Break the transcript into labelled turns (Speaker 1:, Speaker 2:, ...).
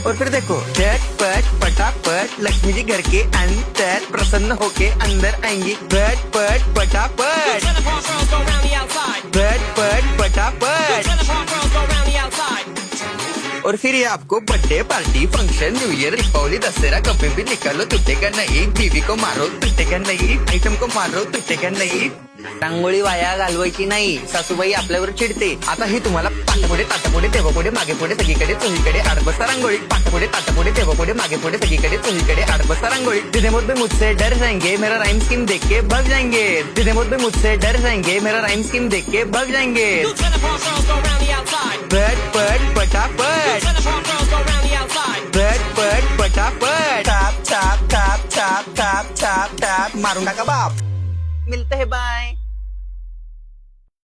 Speaker 1: और फिर देखो झट पट पटापट लक्ष्मी जी घर के अंदर प्रसन्न होके अंदर आएंगी। झट पट पटापट झट पट पटापट। और फिर ये आपको birthday party function new year Deepawali Dussehra कभी भी निकालो टूटेगा नहीं। बीवी को मारो टूटेगा नहीं, आइटम को मारो टूटेगा नहीं। रांगोळी वाया घालवायची नाही, सासूबाई आपल्यावर चिडते। आता ही तुम्हाला पाठपुढे ताटापुढे देवापुढे मागे पुढे सगळीकडे चोहीकडे आडबस्ता रांगोळी। पाठपुढे ताटापुढे देवापुढे मागे पुढे सगळीकडे चोहीकडे आडबस्ता रांगोळी। जिधे मुझ पे मुझसे डर जाएंगे मेरा राइम स्कीम देख के भाग जाएंगे। जिधे मुझ पे मुझसे डर जाएंगे मेरा राइम स्कीम देख के भाग जाएंगे। झट पट पटापट झट पट पटापट top top top top top top top मारून टाका बाप। मिलते हैं बाय।